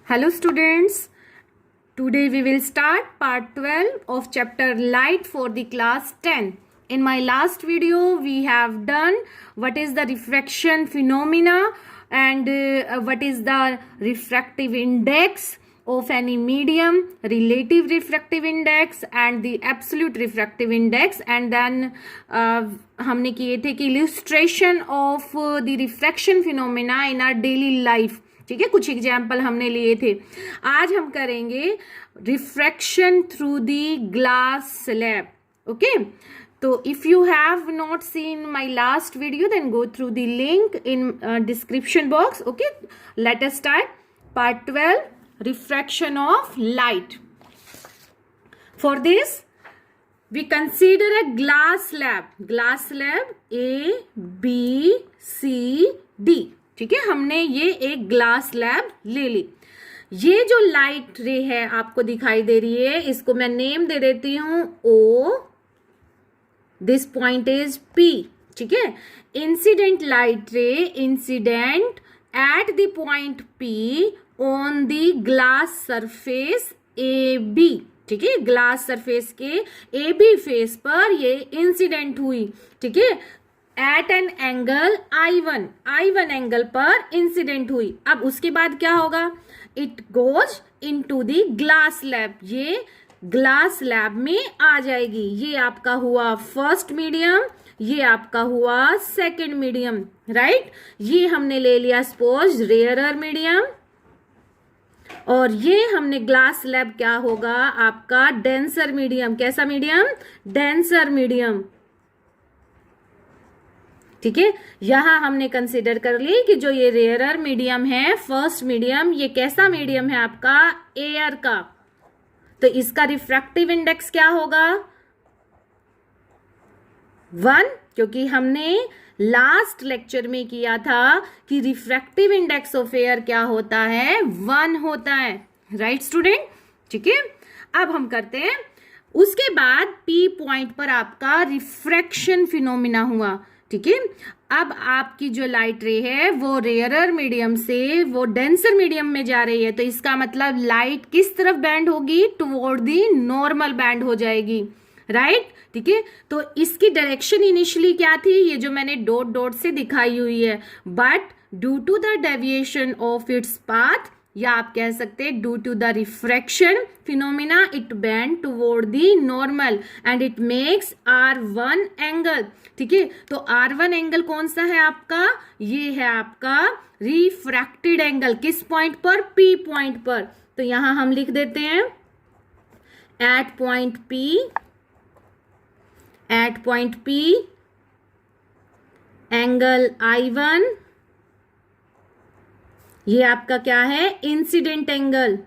Hello students, today we will start part 12 of chapter Light for the class 10. In my last video we have done what is the refraction phenomena and what is the refractive index of any medium, relative refractive index and the absolute refractive index, and then हमने किए थे कि illustration of the refraction phenomena in our daily life. ठीक है, कुछ example हमने लिए थे. आज हम करेंगे refraction through the glass slab. Okay, तो if you have not seen my last video then go through the link in description box. Okay, let us start part 12, refraction of light. For this we consider a glass slab A, B, C, D. ठीक है, हमने ये एक glass slab ले ली. ये जो light रे है आपको दिखाई दे रही है, इसको मैं नेम दे देती हूं O. This point is P. ठीक है, incident light ray incident at the point P on the glass surface AB. ठीक है, ग्लास सरफेस के AB फेस पर ये इंसिडेंट हुई. ठीक है, at an angle I1 angle पर इंसिडेंट हुई. अब उसके बाद क्या होगा, it goes into the glass slab. ये ग्लास स्लैब में आ जाएगी. ये आपका हुआ फर्स्ट मीडियम, ये आपका हुआ सेकंड मीडियम. राइट, ये हमने ले लिया सपोज रेयरर मीडियम, और ये हमने ग्लास स्लैब क्या होगा आपका डेंसर मीडियम. कैसा मीडियम? Denser medium. ठीक है, यहां हमने कंसिडर कर ली कि जो ये रेयरर मीडियम है, फर्स्ट मीडियम, ये कैसा मीडियम है आपका? एयर का. तो इसका रिफ्रैक्टिव इंडेक्स क्या होगा? 1, क्योंकि हमने लास्ट लेक्चर में किया था कि रिफ्रैक्टिव इंडेक्स ऑफ एयर क्या होता है? 1 होता है. Right student? ठीक है, अब हम करते हैं. उसके बाद P पॉइंट पर आपका रिफ्रैक्शन फिनोमिना हुआ. ठीक है, अब आपकी जो लाइट रे है वो रेयरर मीडियम से वो डेंसर मीडियम में जा रही है. तो इसका मतलब लाइट किस तरफ बैंड होगी? टुवर्ड दी नॉर्मल बैंड हो जाएगी. राइट, ठीक है. तो इसकी डायरेक्शन इनिशियली क्या थी? ये जो मैंने डॉट डॉट से दिखाई हुई है. But due to the deviation of its path, या आप कह सकते हैं due to the refraction phenomena, it bend toward the normal and it makes R1 angle. ठीक है, तो R1 एंगल कौन सा है आपका? ये है आपका रिफ्रैक्टेड एंगल. किस पॉइंट पर? P पॉइंट पर. तो यहां हम लिख देते हैं eight point P angle I1, ये आपका क्या है? Incident angle.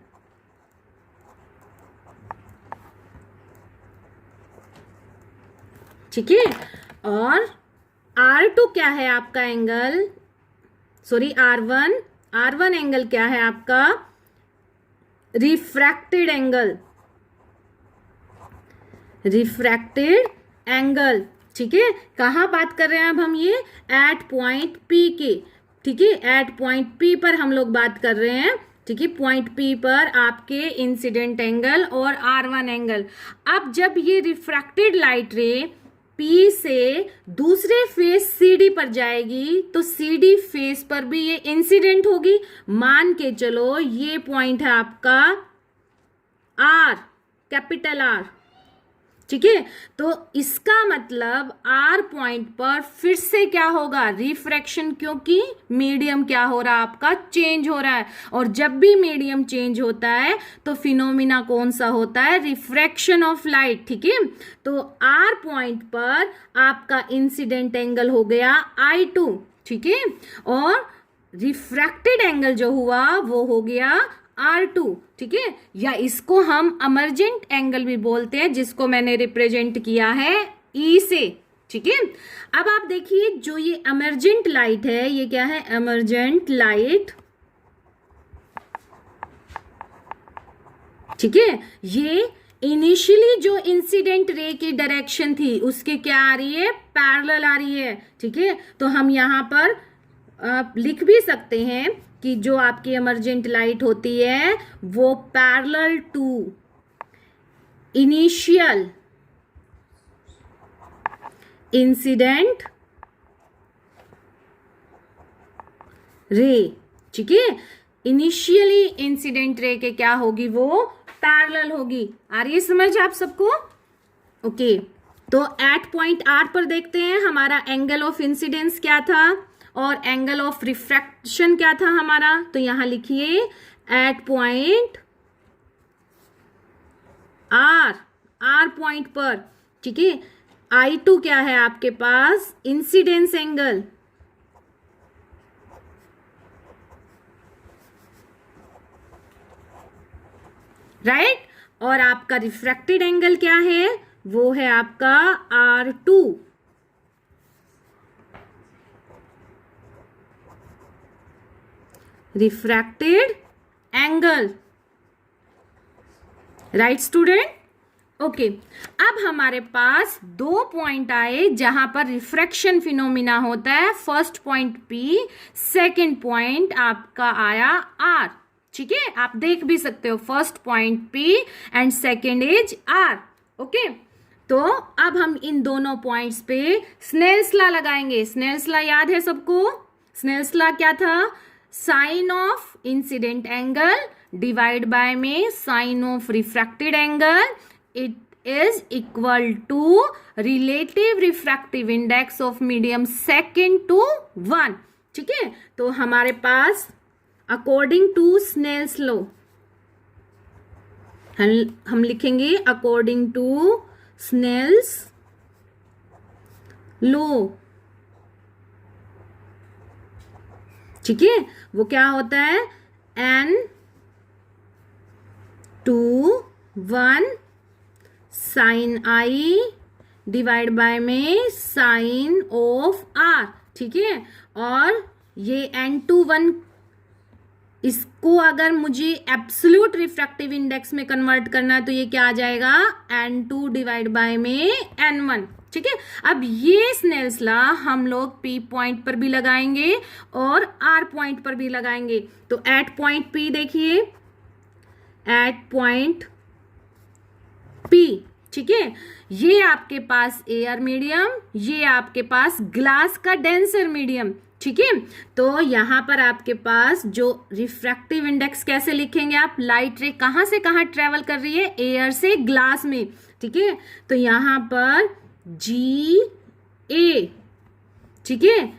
ठीक है, और R2 क्या है आपका एंगल? सॉरी, R1 एंगल क्या है आपका? Refracted angle. ठीक है, कहां बात कर रहे हैं अब हम? ये एट पॉइंट P के. ठीक है, एट पॉइंट P पर हम लोग बात कर रहे हैं. ठीक है, पॉइंट P पर आपके इंसिडेंट एंगल और R1 एंगल. अब जब ये रिफ्रैक्टेड लाइट रे P से दूसरे फेस CD पर जाएगी तो CD फेस पर भी ये इंसिडेंट होगी. मान के चलो ये पॉइंट है आपका R, कैपिटल R. ठीक है, तो इसका मतलब R पॉइंट पर फिर से क्या होगा? रिफ्रैक्शन, क्योंकि मीडियम क्या हो रहा है आपका? चेंज हो रहा है. और जब भी मीडियम चेंज होता है तो फिनोमिना कौन सा होता है? Refraction of light. ठीक है, तो R पॉइंट पर आपका इंसिडेंट एंगल हो गया I2. ठीक है, और रिफ्रैक्टेड एंगल जो हुआ वो हो गया R2. ठीक है, या इसको हम अमर्जेंट एंगल भी बोलते हैं, जिसको मैंने रिप्रेजेंट किया है E से. ठीक है, अब आप देखिए जो ये अमर्जेंट लाइट है, ये क्या है? अमर्जेंट लाइट. ठीक है, ये इनिशियली जो इंसिडेंट रे की डायरेक्शन थी उसके क्या आ रही है? पैरेलल आ रही है. ठीक है, तो हम यहां पर आप लिख भी सकते हैं कि जो आपकी इमर्जेंट लाइट होती है वो parallel to initial incident ray, ठीक है। इनिशियली इंसिडेंट रे के क्या होगी, वो पैरेलल होगी। आ रही है समझ आप सबको? ओके, तो एट पॉइंट आर पर देखते हैं हमारा एंगल ऑफ इंसिडेंस क्या था और एंगल ऑफ रिफ्रैक्शन क्या था हमारा। तो यहां लिखिए एट पॉइंट आर पॉइंट पर, ठीक है। I2 क्या है आपके पास, इंसिडेंस एंगल, राइट। और आपका रिफ्रैक्टेड एंगल क्या है, वो है आपका R2। Refracted angle, right student? Okay, अब हमारे पास दो पॉइंट आए जहां पर रिफ्रैक्शन फिनोमिना होता है। First point P, second point आपका आया R, ठीक है। आप देख भी सकते हो, first point P and second is R। Okay, तो अब हम इन दोनों पॉइंट्स पे स्नेल्स लॉ लगाएंगे। स्नेल्स लॉ याद है सबको? स्नेल्स लॉ क्या था, sine of incident angle divide by में sine of refracted angle, it is equal to relative refractive index of medium second to 1, ठीक है। तो हमारे पास अकॉर्डिंग टू स्नेल्स लॉ हम लिखेंगे अकॉर्डिंग टू स्नेल्स लॉ, ठीक है। वो क्या होता है, N/1 sine I divide by में साइन ऑफ R, ठीक है। और ये N/1 इसको अगर मुझे एब्सोल्यूट रिफ्रैक्टिव इंडेक्स में कन्वर्ट करना है तो ये क्या आ जाएगा, N2 डिवाइड बाय में N1, ठीक है। अब ये स्नेल्स लॉ हम लोग P पॉइंट पर भी लगाएंगे और R पॉइंट पर भी लगाएंगे। तो एट पॉइंट P देखिए, एट पॉइंट P, ठीक है, ये आपके पास एयर मीडियम, ये आपके पास ग्लास का डेंसर मीडियम, ठीक है। तो यहां पर आपके पास जो रिफ्रैक्टिव इंडेक्स कैसे लिखेंगे आप, लाइट रे कहां से कहां ट्रेवल कर रही है, एयर से ग्लास में, ठीक है। तो यहां पर GA, ठीक है,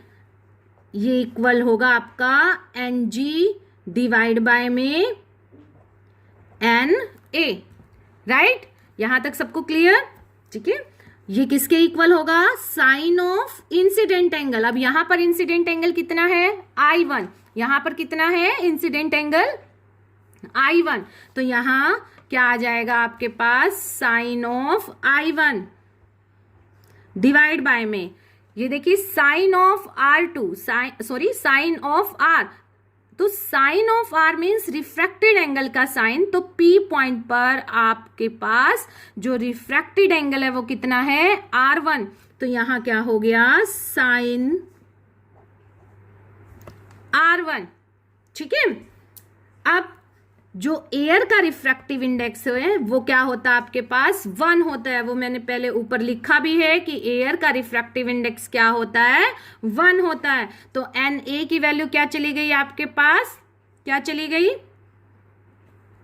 ये इक्वल होगा आपका NG डिवाइड बाय में NA, राइट। यहां तक सबको क्लियर, ठीक है। ये किसके इक्वल होगा, साइन ऑफ इंसिडेंट एंगल। अब यहां पर इंसिडेंट एंगल कितना है, I1, यहां पर कितना है इंसिडेंट एंगल, I1। तो यहां क्या आ जाएगा आपके पास, sine of I1 divide by में, ये देखिए sine of R2, sine of R। तो sine of R means refracted angle का साइन। तो P पॉइंट पर आपके पास जो रिफ्रैक्टेड एंगल है वो कितना है, R1। तो यहां क्या हो गया, साइन R1, ठीक है। अब जो एयर का रिफ्रैक्टिव इंडेक्स है वो क्या होता है आपके पास, 1 होता है। वो मैंने पहले ऊपर लिखा भी है कि एयर का रिफ्रैक्टिव इंडेक्स क्या होता है, 1 होता है। तो NA की वैल्यू क्या चली गई आपके पास, क्या चली गई,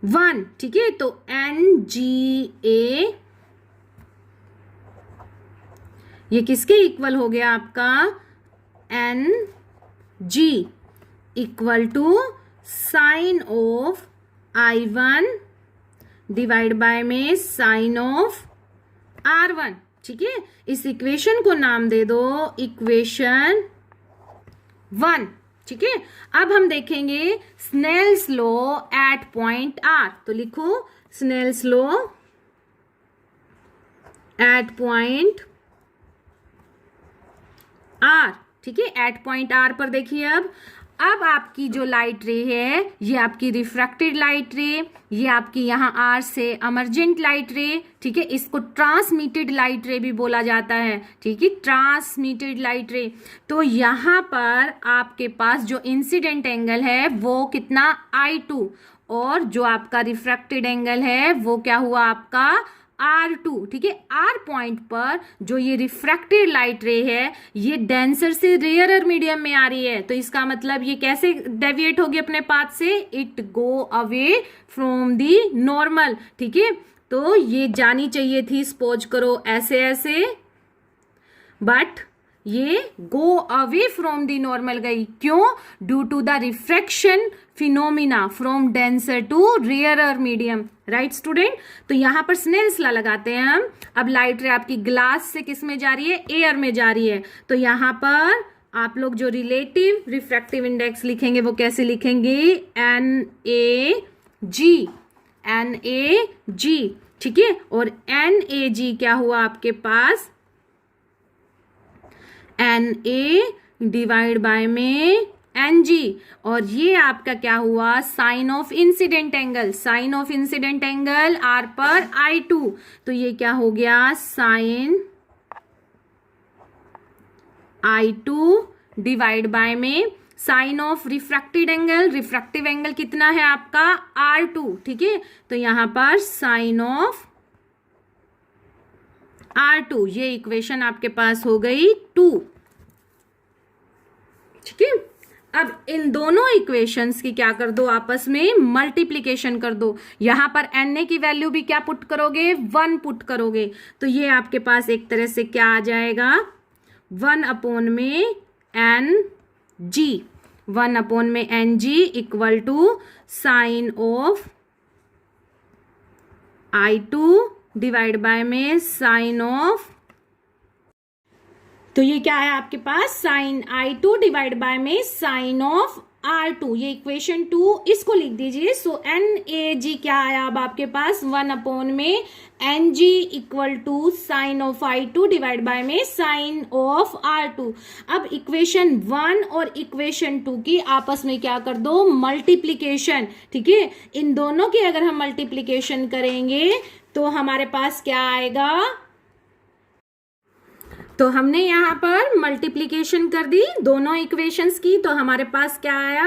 1, ठीक है। तो NGA ये किसके इक्वल हो गया आपका, NG equal to sine of I1 divide by में साइन ऑफ R1, ठीक है। इस इक्वेशन को नाम दे दो इक्वेशन 1, ठीक है। अब हम देखेंगे Snell's law at point R। तो लिखो Snell's law at point R, ठीक है। एट पॉइंट R पर देखिए अब अब आपकी जो लाइट रे है ये आपकी रिफ्रैक्टेड लाइट रे, ये आपकी यहाँ आर से एमर्जेंट लाइट रे, ठीक है, इसको ट्रांसमिटेड लाइट रे भी बोला जाता है, ठीक है, ट्रांसमिटेड लाइट रे। तो यहाँ पर आपके पास जो इंसिडेंट एंगल है वो कितना I2, और जो आपका रिफ्रैक्टेड एंगल है वो क्या हुआ आपका R2, ठीक है। R पॉइंट पर जो ये रिफ्रैक्टेड लाइट रे है ये डेंसर से रेयरर मीडियम में आ रही है, तो इसका मतलब ये कैसे डेविएट होगी अपने पाथ से, it go away from the normal, ठीक है। तो ये जानी चाहिए थी, सपोज करो ऐसे ऐसे, बट ये go away from the normal गई, क्यों, due to the refraction phenomena from denser to rarer medium, right student. तो यहां पर स्नेल्स लॉ लगाते हैं हम। अब लाइट रे आपकी ग्लास से किस में जा रही है, एयर में जा रही है, तो यहां पर आप लोग जो रिलेटिव रिफ्रैक्टिव इंडेक्स लिखेंगे वो कैसे लिखेंगे, NAG, ठीक है। और NAG क्या हुआ आपके पास, NA डिवाइड बाय में NG, और ये आपका क्या हुआ, sine of incident angle, sine of incident angle R पर I2, तो ये क्या हो गया, साइन I2 डिवाइड बाय में sine of refracted angle, refractive angle कितना है आपका R2, ठीक है। तो यहां पर साइन ऑफ R2, ये इक्वेशन आपके पास हो गई 2, ठीक है। अब इन दोनों इक्वेशंस की क्या कर दो, आपस में मल्टीप्लीकेशन कर दो। यहां पर Na की वैल्यू भी क्या पुट करोगे, 1 पुट करोगे, तो ये आपके पास एक तरह से क्या आ जाएगा, 1 में NG, 1 में NG equal to sine of I2 divide by में साइन ऑफ, तो ये क्या है आपके पास, साइन I2 डिवाइड बाय में साइन ऑफ R2, ये इक्वेशन 2, इसको लिख दीजिए। सो NAG क्या आया अब आपके पास, 1 में NG equal to sine of I2 divide by में साइन ऑफ R2। अब इक्वेशन 1 और इक्वेशन 2 की आपस में क्या कर दो, मल्टीप्लीकेशन, ठीक है। इन दोनों की अगर हम मल्टीप्लीकेशन करेंगे तो हमारे पास क्या आएगा, तो हमने यहाँ पर मल्टीप्लीकेशन कर दी दोनों इक्वेशंस की, तो हमारे पास क्या आया,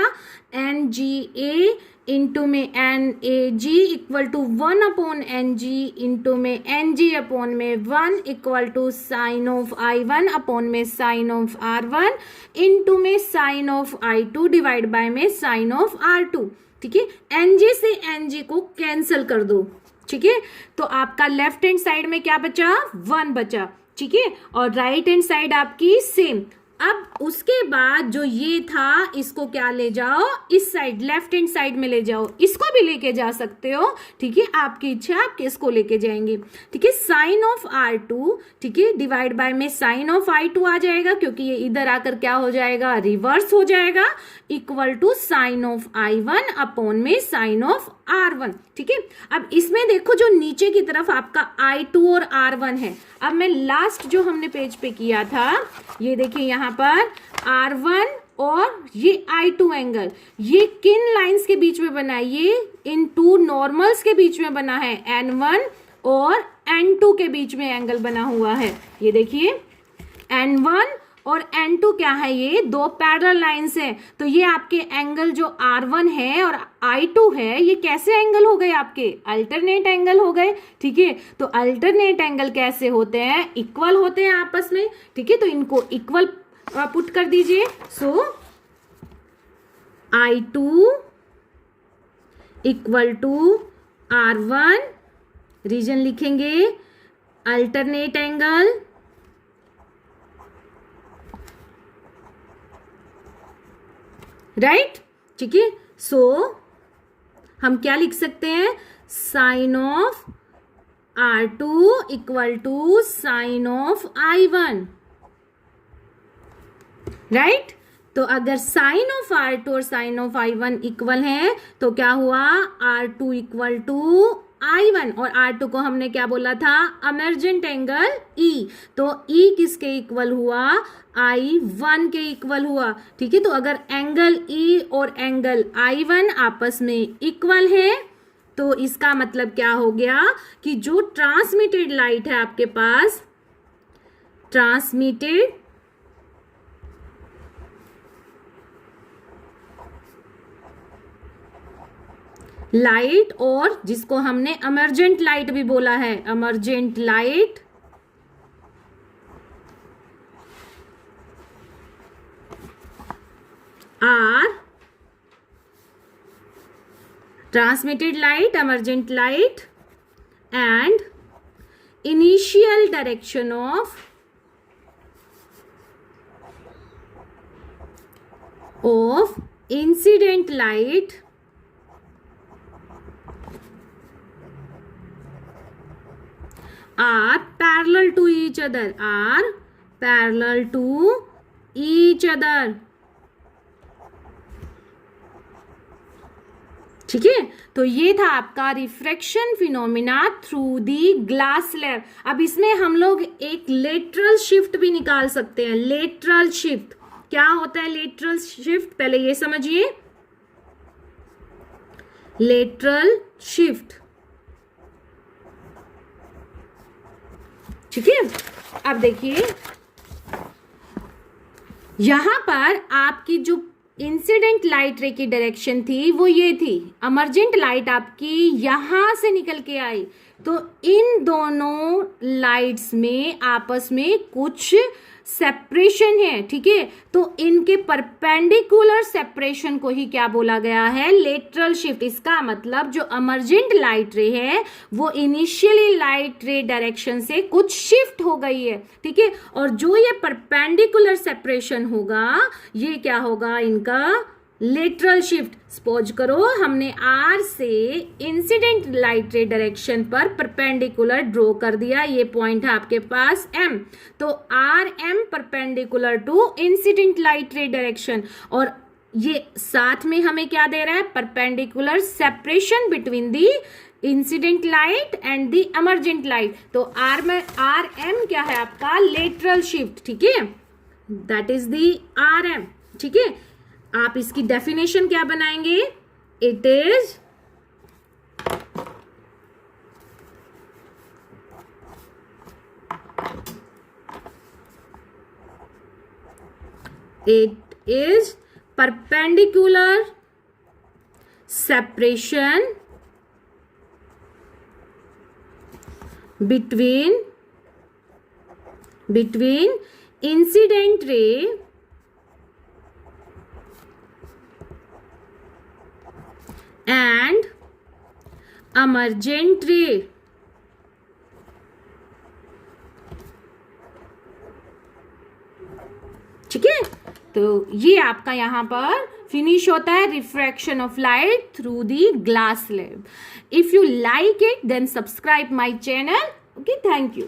NGA इंटू में NAG equal to 1/NG into में NG अपॉन में 1 equal to sine of I1 upon में साइन ऑफ R1 इंटू में sine of I2 divide by में साइन ऑफ R2, ठीक है। NG से NG को कैंसिल कर दो, ठीक है। तो आपका लेफ्ट हैंड साइड में क्या बचा, 1 बचा, ठीक है, और राइट हैंड साइड आपकी सेम। अब उसके बाद जो ये था इसको क्या ले जाओ, इस साइड लेफ्ट हैंड साइड में ले जाओ, इसको भी लेके जा सकते हो, ठीक है, आपकी इच्छा, आप किसको लेके जाएंगे, ठीक है। साइन ऑफ R2, ठीक है, डिवाइड बाय में साइन ऑफ I2 आ जाएगा, क्योंकि ये इधर आकर क्या हो जाएगा, रिवर्स हो जाएगा, equal to sine of I1 upon में साइन ऑफ R1, ठीक है। अब इसमें देखो जो नीचे की तरफ आपका I2 और R1 है। अब मैं लास्ट जो हमने पेज पे किया था, ये देखिए यहाँ पर R1 और ये I2 एंगल, ये किन लाइंस के बीच में बना है, ये इन 2 नॉर्मल्स के बीच में बना है, N1 और N2 के बीच में एंगल बना हुआ है। ये देखिए N1 और N2 क्या है, ये 2 पैरेलल लाइंस हैं, तो ये आपके एंगल जो R1 है और I2 है ये कैसे एंगल हो गए, आपके अल्टरनेट एंगल हो गए, ठीक है। तो अल्टरनेट एंगल कैसे होते हैं, इक्वल होते हैं आपस में, ठीक है। तो इनको इक्वल पुट कर दीजिए। So I2 equal to R1, reason लिखेंगे अल्टरनेट एंगल, राइट, ठीक है। सो हम क्या लिख सकते हैं, sine of R2 equal to sine of I1, right. तो अगर साइन ऑफ R2 और साइन ऑफ I1 इक्वल है तो क्या हुआ, R2 इक्वल टू I1 और R2 को हमने क्या बोला था, इमर्जेंट एंगल E, तो E किसके इक्वल हुआ, I1 के इक्वल हुआ। ठीक है, तो अगर एंगल E और एंगल I1 आपस में इक्वल है तो इसका मतलब क्या हो गया कि जो ट्रांसमिटेड लाइट है आपके पास, ट्रांसमिटेड लाइट, और जिसको हमने इमर्जेंट लाइट भी बोला है, emergent light are transmitted light, emergent light, and initial direction of incident light are parallel to each other, are parallel to each other। ठीक है, तो ये था आपका refraction phenomena through the glass slab. अब इसमें हम लोग एक लेटरल शिफ्ट भी निकाल सकते हैं। लेटरल शिफ्ट क्या होता है, लेटरल शिफ्ट पहले ये समझिए, लेटरल शिफ्ट। ठीक है, अब देखिए यहां पर आपकी जो इंसिडेंट लाइट रे की डायरेक्शन थी वो ये थी, इमर्जेंट लाइट आपकी यहां से निकल के आई, तो इन दोनों लाइट्स में आपस में कुछ सेपरेशन है। ठीक है, तो इनके परपेंडिकुलर सेपरेशन को ही क्या बोला गया है, लेटरल शिफ्ट। इसका मतलब जो इमर्जेंट लाइट रे है वो इनिशियली लाइट रे डायरेक्शन से कुछ शिफ्ट हो गई है। ठीक है, और जो ये परपेंडिकुलर सेपरेशन होगा ये क्या होगा, इनका लेटरल शिफ्ट। सपोज करो हमने आर से इंसिडेंट लाइट रे डायरेक्शन पर परपेंडिकुलर ड्रॉ कर दिया, ये पॉइंट है आपके पास एम, तो R M perpendicular to incident light ray direction, और ये साथ में हमें क्या दे रहा है, perpendicular separation between the incident light and the emergent light. तो आर में आर एम क्या है आपका, लेटरल शिफ्ट। ठीक है, that is the R M. ठीक है, आप इसकी डेफिनेशन क्या बनाएंगे, it is perpendicular separation between incident ray and emergent ray। ठीक है, तो ये आपका यहां पर फिनिश होता है refraction of light through the glass slab. If you like it then subscribe my channel. Okay, thank you.